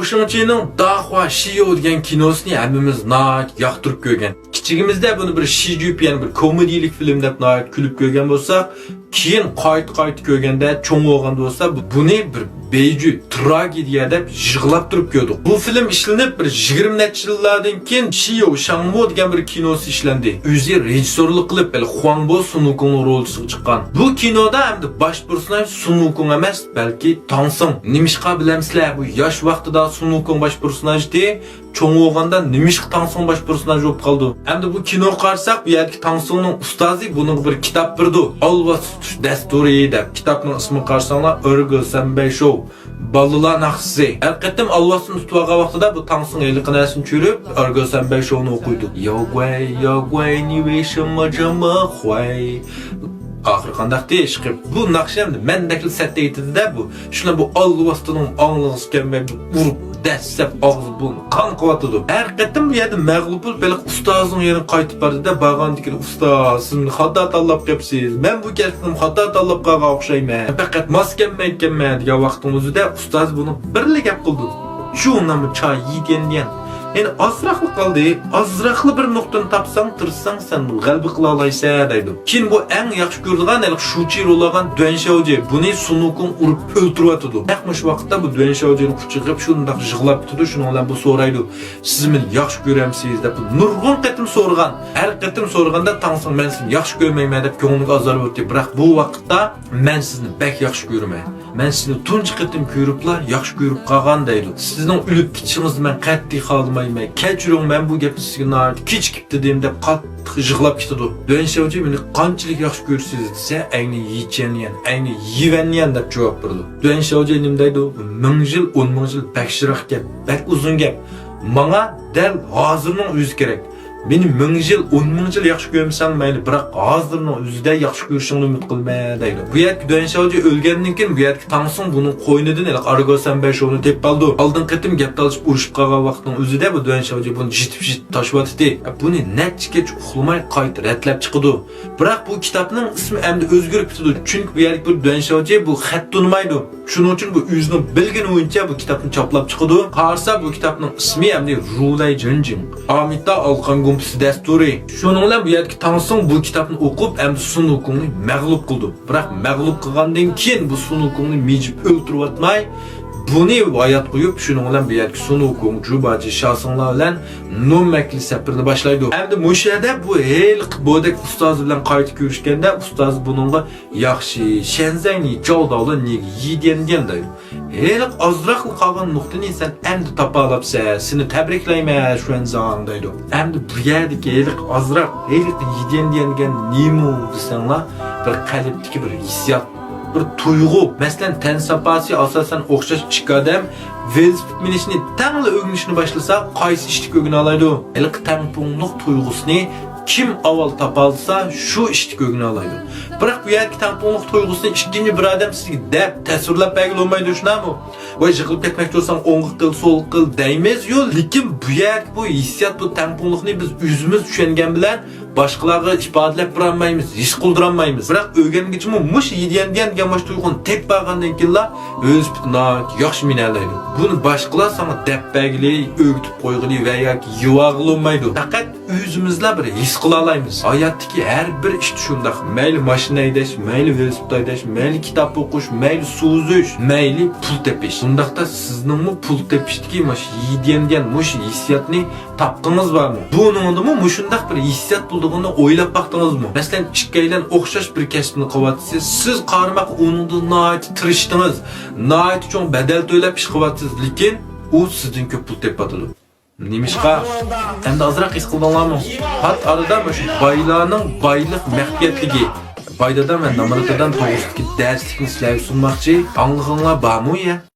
Qo'shimchaning Dahua Shio degan kinosini hammamiz nayt yoqtirib ko'rgan. Kichigimizda buni bir shijub, ya'ni bir komediyalik film deb nayt kulib ko'rgan bo'lsak, keyin qayt ko'rganda cho'ng bo'lganda bo'lsa, buni bir beju tragediya deb yig'lab turib ko'rdik. Bu film ishlanib bir 20 necha yillardan keyin Shio Shangmo degan bir kinosi ishlandi. O'zi rejissyorlik qilib, Huangbo Sunukong rolchisiga chiqqan. Bu kinoda hamda bosh personaj Sunukong emas, balki Tangsong. Nimishqa bilamsizlar, bu yosh vaqtida Sunukong bosh personajdi, cho'ng bo'lganda nimishqa Tangsong bosh personaj bo'lib qoldi. Hamda bu kino qarasak, bu yerda Tangsongning ustozi buning bir kitob berdi. Alva dasturi deb kitobning ismi qarasanglar, Ergo Sanbei Show. Balalar naqsi. Haqiqatan Alvasini tutvagan vaqtida bu Tangsong eliqinasini tushirib, Ergo Sanbei Show'ni o'qiydi. Yo guay ni wei shima jama huay. Axir qandaqdi chiqib bu naqshamni mendakli satda aytdi-da bu. Shuna bu Alvasning anglisi kelmay urib dastlab og'iz buni qon qilyotdi. Haqiqatan bu yerda mag'lub bo'lib, baliq ustozning yerini qaytib bordi-da, bag'andikini ustoz, sizni xato tanlab qilibsiz. Men bu kasbni xato tanlab qolgan o'xshayman. Faqat mos kelmay degan vaqtning o'zida ustoz buni birli gap qildi. Shu nami choy yegan. Yani azraqlı qaldı, azraqlı bir nuqtani tapsang, tirissang sen g'alba qila olaysan deydi. Keyin bu eng yaxshi ko'rdigan, shuchi ro'lagan Duan Xiaojie buni Sunukong urib o'ltiryotdi. Yaxshi vaqtda bu Duan Xiaojieni quchig'ib shundoq yig'lab turdi, shuning bilan bu so'raydi. Siz meni yaxshi ko'ramsiz deb nurg'un qatim so'rgan. Har qatim so'rganda Tangsong men sizni yaxshi ko'rmayman deb ko'ngliga azor o'tdi. Biroq bu vaqtda men sizni bek yaxshi ko'raman. Men sizni tunchi qatim ko'riblar, yaxshi ko'rib qolgan deydi. Sizning o'lib ketishingizni men qat'iy xohlamayman. Kechiring, men bu gapni sizga kechikib dedim deb qattiq yig'lab ketdi. Duan Xiaojie meni qanchalik yaxshi ko'rsiz desa, ayni yechanyan, ayni yivanyan deb javob berdi. Duan Xiaojie nim deydi? 1000 yil, 10 yil bakshiraq gap, bak uzun gap. Menga dal hozirning o'zi kerak. Meni 1000 yil, 10 yil yaxshi ko'rmasang mayli, biroq hozirning o'zida yaxshi ko'rishingni umid qilma deydi. Bu yerda Duan Xiaojie o'lgandan keyin bu yerda Tangsong buning qo'ynidan Ergo Sanbei Show'ni deb oldi. Oldin qatim gap talashib urushib qolgan vaqtning o'zida bu Duan Xiaojie buni jitib tashvatdi. Buni nechgacha uxlamay qayta ratlab chiqdi. Biroq bu kitobning ismi endi o'zgarib ketdi. Chunki bu yerda bir Duan Xiaojie bu xat tunmaydi. Shuning uchun bu o'zining bilgani o'yincha bu kitobni choplab chiqdi. Qarasa bu kitobning ismi endi Rulay Jinjing. Amita Alqangun dasturi. Shuning bilan bu yerda Tangsong bu kitobni o'qib, endi Sunukongni mag'lub qildi. Biroq mag'lub qilgandan keyin bu Sunukongni mijib o'ltirib atmay, buni oyat qo'yib, shuning bilan bu yerda Sunukong Jubaji Shasonglar bilan nomakli safirini boshlaydi. Endi mushada bu bodak ustoz bilan qaytib ko'rishganda, ustoz buningga yaxshi Shenzhenni Jodoli nega yedigan deydi. Azraq qolgan nuqtani sen endi topa olabsan, seni tabriklayman Shenzhen deydi. Endi bu yerdagi azraq yedigan degan nima desanglar, bir qalbdagi bir hissiyot, bir tuyg'u. Masalan, tan sapasi asosan o'xshash ikki odam velosiped minishni tangli o'rganishni boshlasa, qaysi ishni o'rgana oladi? Tangpungliq tuyg'usini kim avval topalsa shu ishni o'rgana oladi. Biroq bu yerda tangpungliq tuyg'usini ikkinchi bir odam sizga deb tasvirlab bergan olmaydi, shunami? Voy yiqilib ketmoqchi bo'lsang o'ng qil, so'l qil deymiz, yo'q. Lekin bu yerda bu hissiyot, bu tangpungliqni biz o'zimiz tushungan bilan boshqalarga ifodalab berolmaymiz, his qildirolmaymiz. Biroq o'rgangichmi mush yegan degan bosh tuyg'uni tep bergandan keyin o'z bitnak yaxshi minalaydi. Buni boshqalar sana deb bergili, o'rgatib qo'ygili va yoki yuvag'ilmaydi. Faqat o'zimizlar bir his qila olamiz. Hayotdagi har bir ish shundaq. Mayli mashina haydash, mayli velosiped haydash, mayli kitob o'qish, mayli suzish, mayli pul tepish. Bundaqda sizningmi pul tepishdagi mash yegan mush hissiyotni topdingiz bormi? Buningdimi mushundaq bir hissiyot bo'lganini o'ylab baqdingizmi? Masalan, ikkaylan o'xshash bir kasbni qilyapsiz. Siz qarmoq uningda nayt tirishdingiz. Nayt uchun badal to'lab ish qilyapsiz, lekin u sizdan ko'p pul tepadi. Nimishqa? Endi azroq his qildinglarmi? Hat arada shu boylarning boylik mahfiyatligi, baydadan va namaratadan to'g'risidagi darslikni sizlarga sunmoqchi. Anglag'inglar bormi ya?